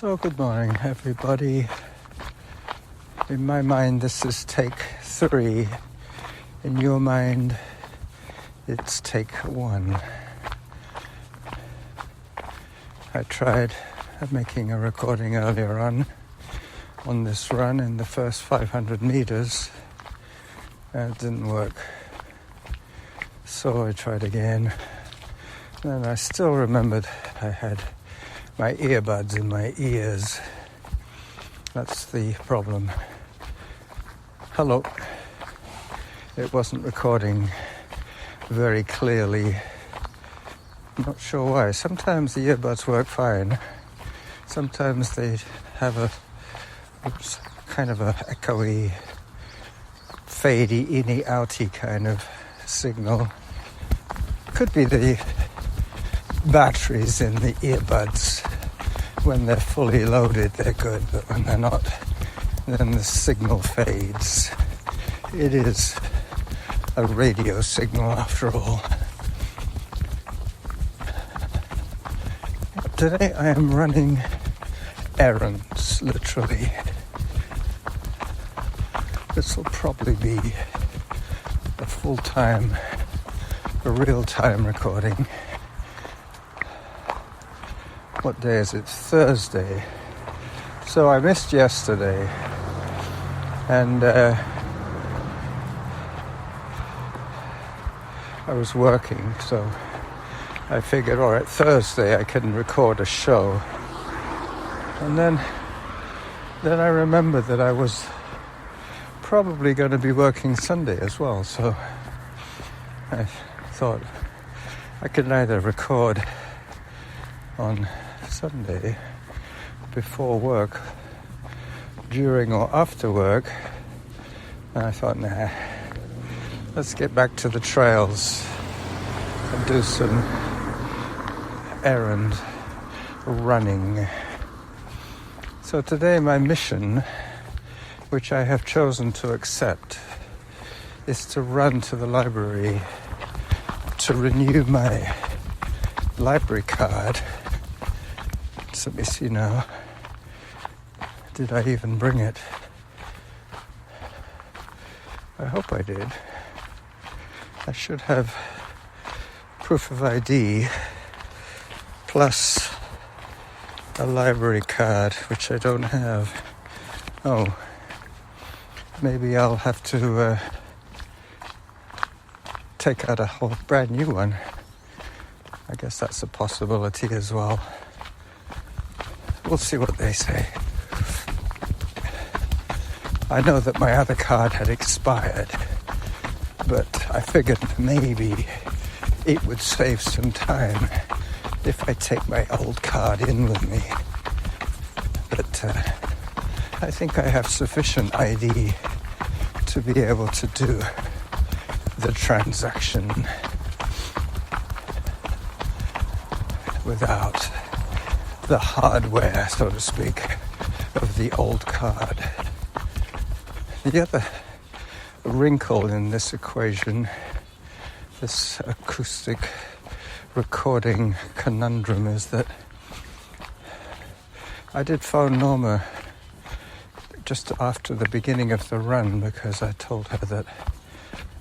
So good morning, everybody. In my mind, this is take 3. In your mind, it's take 1. I tried making a recording earlier on this run in the first 500 meters, and it didn't work. So I tried again, and I still remembered I had my earbuds in my ears. That's the problem. Hello. It wasn't recording very clearly. I'm not sure why. Sometimes the earbuds work fine. Sometimes they have a kind of a echoey, fadey, inny, outy kind of signal. Could be the batteries in the earbuds. When they're fully loaded, they're good, but when they're not, then the signal fades. It is a radio signal after all. Today I am running errands, literally. This will probably be a full-time, a real-time recording. What day is it? Thursday. So I missed yesterday, and I was working, so I figured, all right, Thursday I can record a show. And then I remembered that I was probably going to be working Sunday as well, so I thought I could neither record on Sunday before work, during or after work, and I thought, nah, let's get back to the trails and do some errand running. So today my mission, which I have chosen to accept, is to run to the library to renew my library card. So let me see now. Did I even bring it? I hope I did. I should have proof of ID plus a library card, which I don't have. Oh, maybe I'll have to take out a whole brand new one. I guess that's a possibility as well. We'll see what they say. I know that my other card had expired, but I figured maybe it would save some time if I take my old card in with me. But I think I have sufficient ID to be able to do the transaction without the hardware, so to speak, of the old card. The other wrinkle in this equation, this acoustic recording conundrum, is that I did phone Norma just after the beginning of the run because I told her that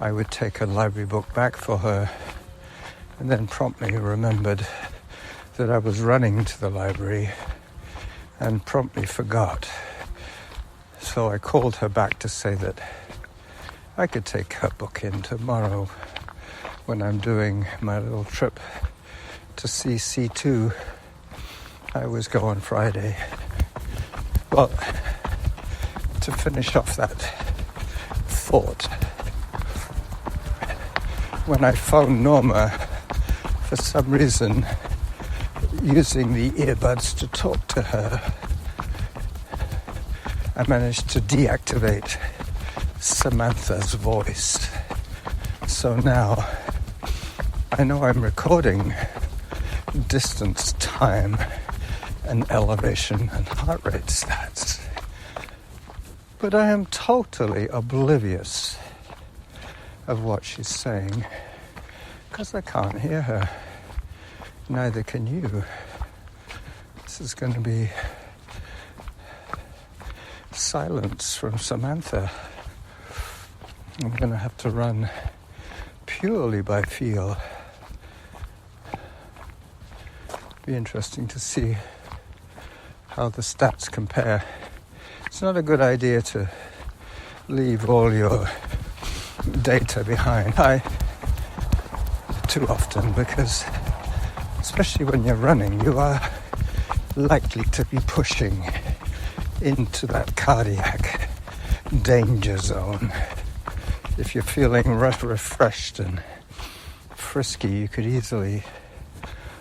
I would take a library book back for her, and then promptly remembered that I was running to the library and promptly forgot. So I called her back to say that I could take her book in tomorrow when I'm doing my little trip to see C2. I always go on Friday. Well, to finish off that thought, when I phoned Norma, for some reason, using the earbuds to talk to her, I managed to deactivate Samantha's voice. So now I know I'm recording distance, time, and elevation and heart rate stats, but I am totally oblivious of what she's saying because I can't hear her. Neither can you. This is going to be silence from Samantha. I'm going to have to run purely by feel. Be interesting to see how the stats compare. It's not a good idea to leave all your data behind too often, because especially when you're running, you are likely to be pushing into that cardiac danger zone. If you're feeling refreshed and frisky, you could easily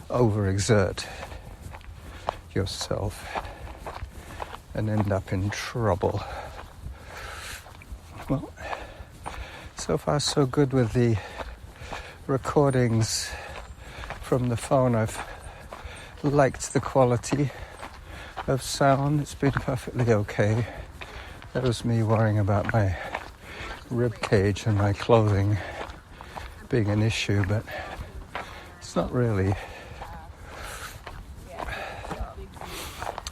overexert yourself and end up in trouble. Well, so far so good with the recordings from the phone. I've liked the quality of sound. It's been perfectly okay. That was me worrying about my rib cage and my clothing being an issue, but it's not really.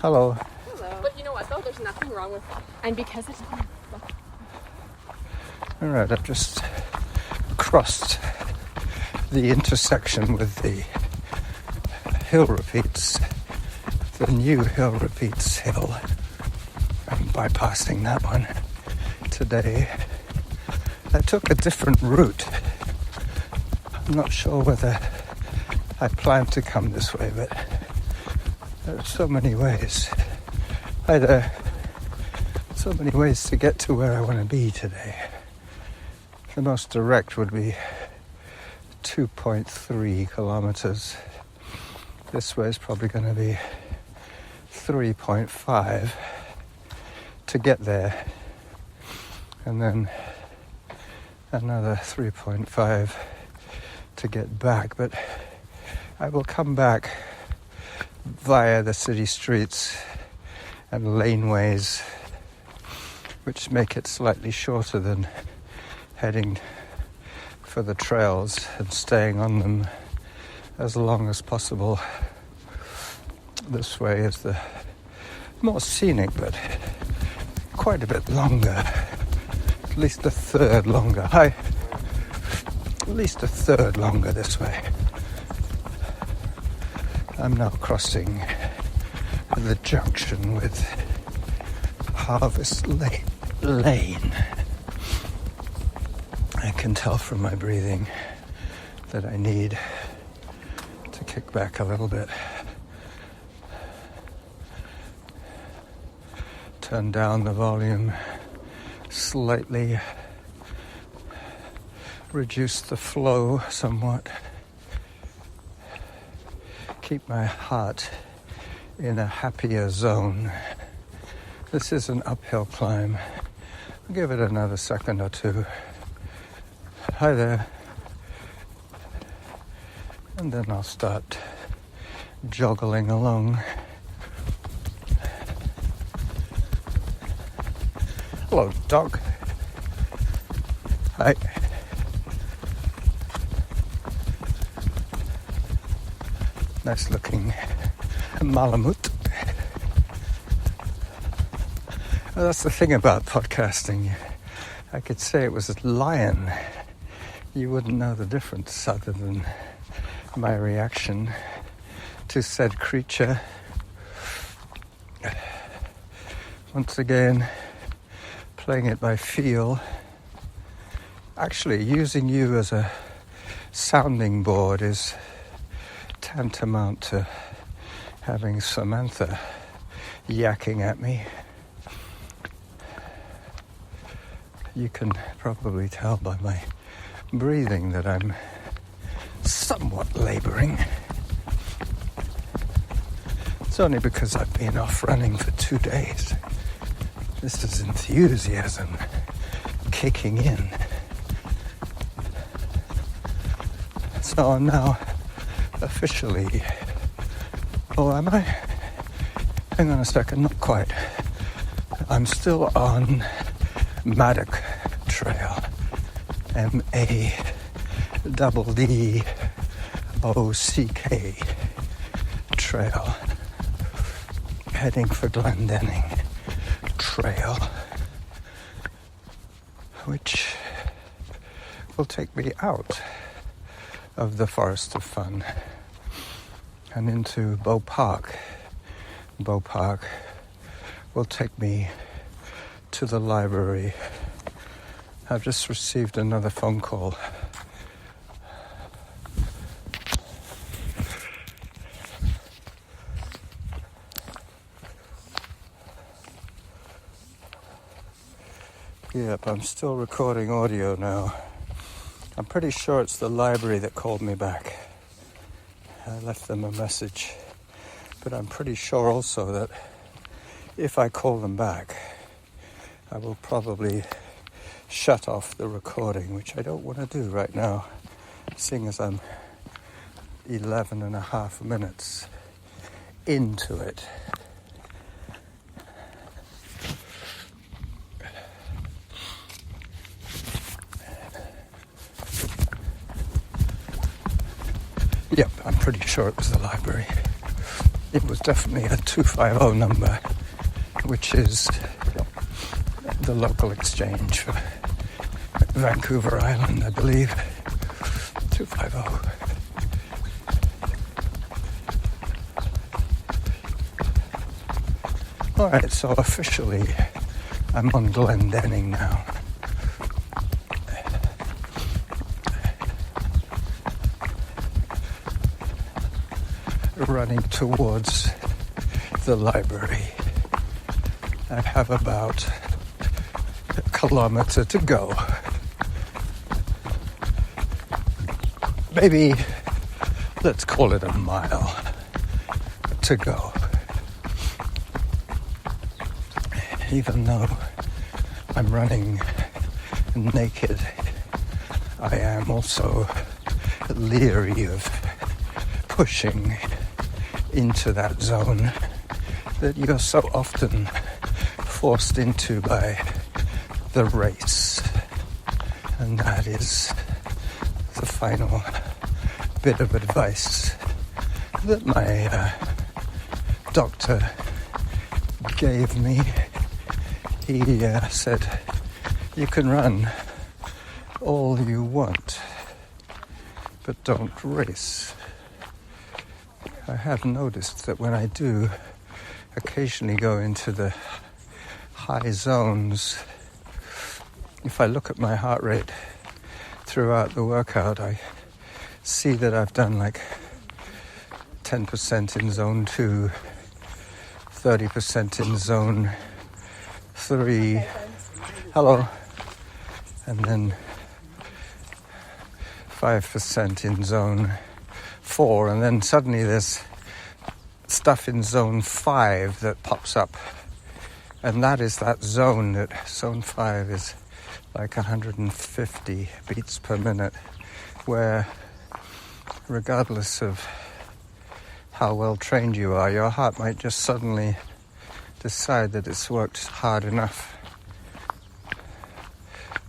Hello. Hello. But you know what though? There's nothing wrong with it. And because it's... Alright, I've just crossed the intersection with the hill repeats, the new hill repeats hill. I'm bypassing that one today. I took a different route. I'm not sure whether I plan to come this way, but there are so many ways. So many ways to get to where I want to be today. The most direct would be 2.3 kilometers. This way is probably going to be 3.5 to get there, and then another 3.5 to get back. But I will come back via the city streets and laneways, which make it slightly shorter than heading for the trails and staying on them as long as possible. This way is the more scenic, but quite a bit longer. At least a third longer. At least a third longer this way. I'm now crossing the junction with Harvest Lane. I can tell from my breathing that I need to kick back a little bit. Turn down the volume slightly. Reduce the flow somewhat. Keep my heart in a happier zone. This is an uphill climb. I'll give it another second or two. Hi there. And then I'll start joggling along. Hello, dog. Hi. Nice looking Malamute. Well, that's the thing about podcasting. I could say it was a lion. You wouldn't know the difference other than my reaction to said creature. Once again, playing it by feel. Actually, using you as a sounding board is tantamount to having Samantha yakking at me. You can probably tell by my breathing that I'm somewhat laboring. It's only because I've been off running for 2 days. This is enthusiasm kicking in. So I'm now officially... Oh, am I? Hang on a second, not quite. I'm still on Maddock Trail. MADDDOCK Trail. Heading for Glendenning. trail which will take me out of the Forest of Fun and into Bow Park. Bow Park will take me to the library. I've just received another phone call. Yep, I'm still recording audio now. I'm pretty sure it's the library that called me back. I left them a message. But I'm pretty sure also that if I call them back, I will probably shut off the recording, which I don't want to do right now, seeing as I'm 11 and a half minutes into it. Yep, I'm pretty sure it was the library. It was definitely a 250 number, which is the local exchange for Vancouver Island, I believe. 250. Alright, so officially I'm on Glendenning now. Running towards the library. I have about a kilometer to go. Maybe let's call it a mile to go. Even though I'm running naked, I am also leery of pushing into that zone that you're so often forced into by the race. And that is the final bit of advice that my doctor gave me. He said, you can run all you want, but don't race. I have noticed that when I do occasionally go into the high zones, if I look at my heart rate throughout the workout, I see that I've done like 10% in zone 2, 30% in zone 3, hello, and then 5% in zone 4, and then suddenly there's stuff in zone 5 that pops up, and that is that zone. That zone 5 is like 150 beats per minute, where regardless of how well trained you are, your heart might just suddenly decide that it's worked hard enough.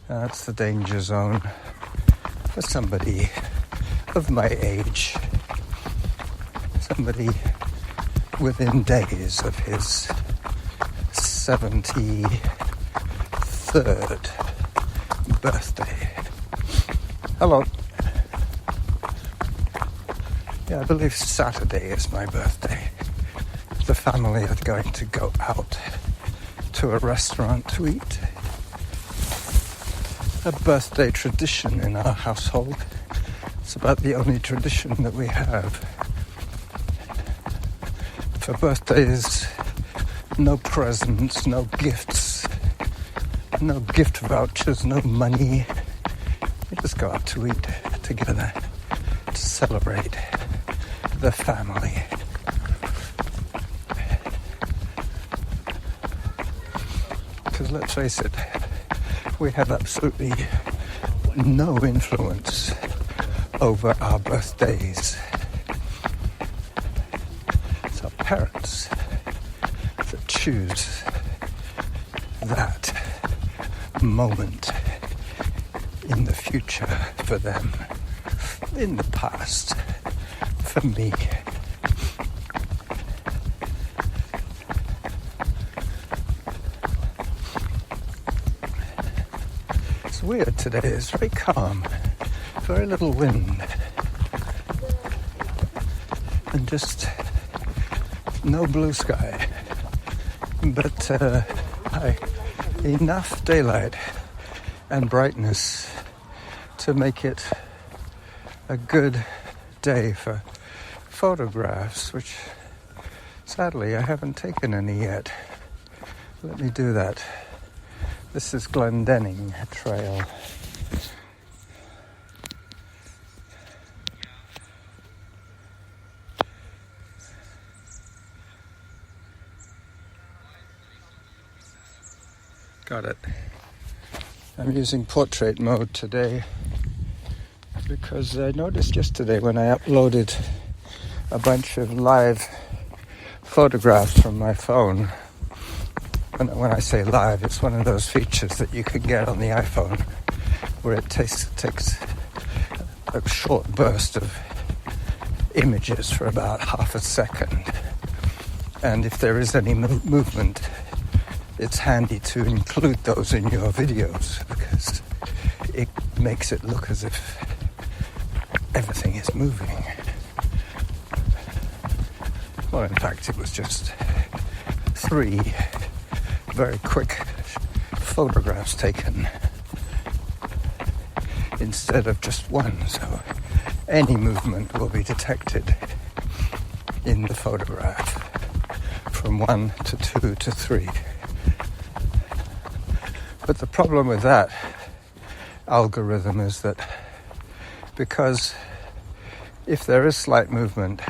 That's the danger zone for somebody of my age, somebody within days of his 73rd birthday. Hello. Yeah, I believe Saturday is my birthday. The family are going to go out to a restaurant to eat. A birthday tradition in our household. It's about the only tradition that we have. For birthdays, no presents, no gifts, no gift vouchers, no money. We just go out to eat together to celebrate the family. Because let's face it, we have absolutely no influence over our birthdays. It's our parents that choose that moment in the future for them, in the past for me. weird today. It's very calm, very little wind, and just no blue sky, but enough daylight and brightness to make it a good day for photographs, which sadly I haven't taken any yet. Let me do that. This is Glendenning Trail. Got it. I'm using portrait mode today because I noticed yesterday when I uploaded a bunch of live photographs from my phone. When I say live, it's one of those features that you can get on the iPhone where it takes a short burst of images for about half a second. And if there is any movement, it's handy to include those in your videos because it makes it look as if everything is moving. Well, in fact, it was just 3 very quick photographs taken instead of just one, so any movement will be detected in the photograph from 1 to 2 to 3. But the problem with that algorithm is that because if there is slight movement,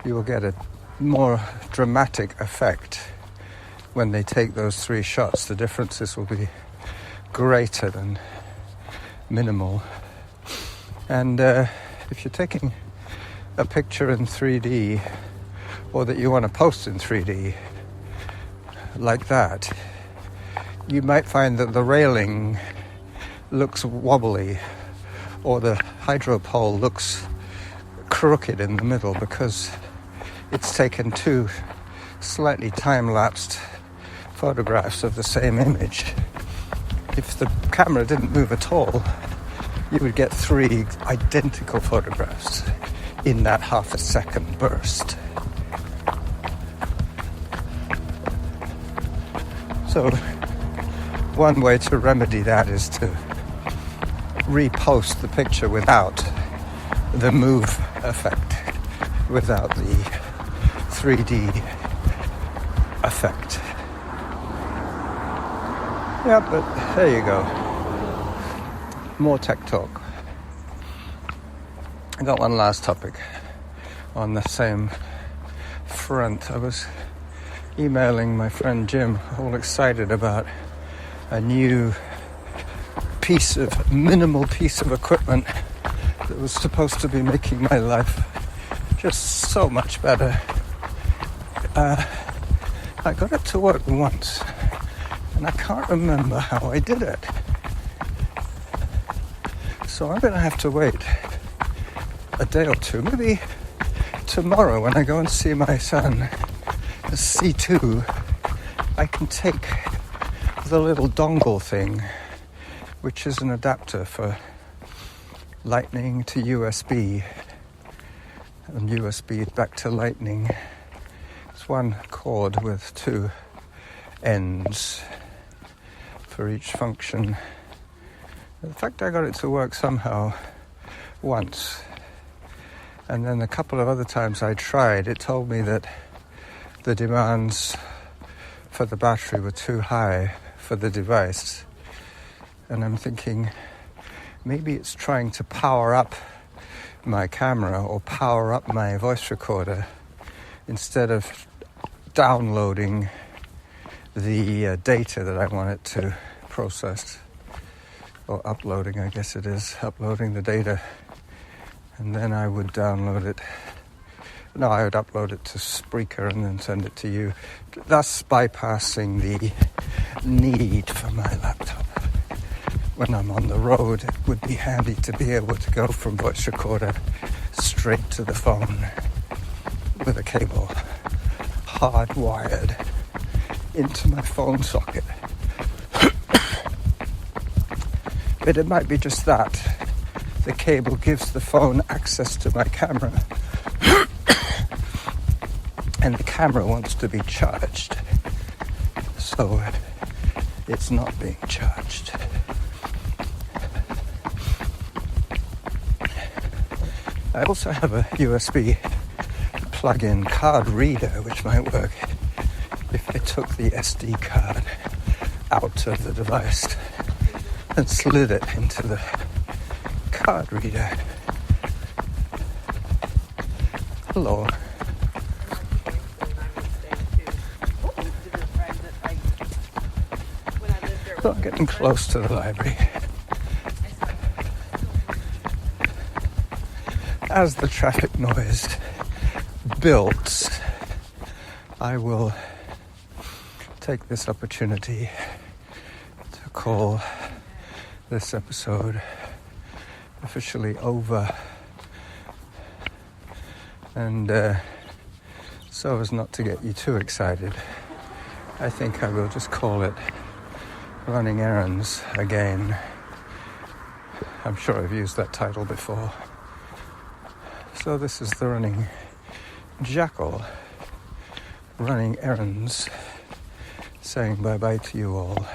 you will get a more dramatic effect when they take those 3 shots. The differences will be greater than minimal. And if you're taking a picture in 3D or that you want to post in 3D like that, you might find that the railing looks wobbly or the hydro pole looks crooked in the middle because it's taken 2 slightly time-lapsed photographs of the same image. If the camera didn't move at all, you would get 3 identical photographs in that half a second burst. So one way to remedy that is to repost the picture without the move effect, without the 3D effect. Yeah, but there you go. More tech talk. I got one last topic on the same front. I was emailing my friend Jim, all excited about a new minimal piece of equipment that was supposed to be making my life just so much better. I got it to work once, and I can't remember how I did it. So I'm going to have to wait a day or two, maybe tomorrow when I go and see my son, C2, I can take the little dongle thing, which is an adapter for lightning to USB and USB back to lightning. It's one cord with 2 ends for each function. In fact, I got it to work somehow once, and then a couple of other times I tried, it told me that the demands for the battery were too high for the device. And I'm thinking maybe it's trying to power up my camera or power up my voice recorder instead of downloading the data that I want it to process, or uploading, I guess it is, uploading the data, and then I would download it. No, I would upload it to Spreaker and then send it to you, thus bypassing the need for my laptop. When I'm on the road, it would be handy to be able to go from voice recorder straight to the phone with a cable hardwired into my phone socket. But it might be just that. The cable gives the phone access to my camera. And the camera wants to be charged. So it's not being charged. I also have a USB plug-in card reader which might work if I took the SD card out of the device and slid it into the card reader. Hello. So I'm getting close to the library. As the traffic noise builds, I will take this opportunity to call this episode officially over, and so as not to get you too excited, I think I will just call it Running Errands again. I'm sure I've used that title before. So this is the Running Jackal, running errands, saying bye-bye to you all.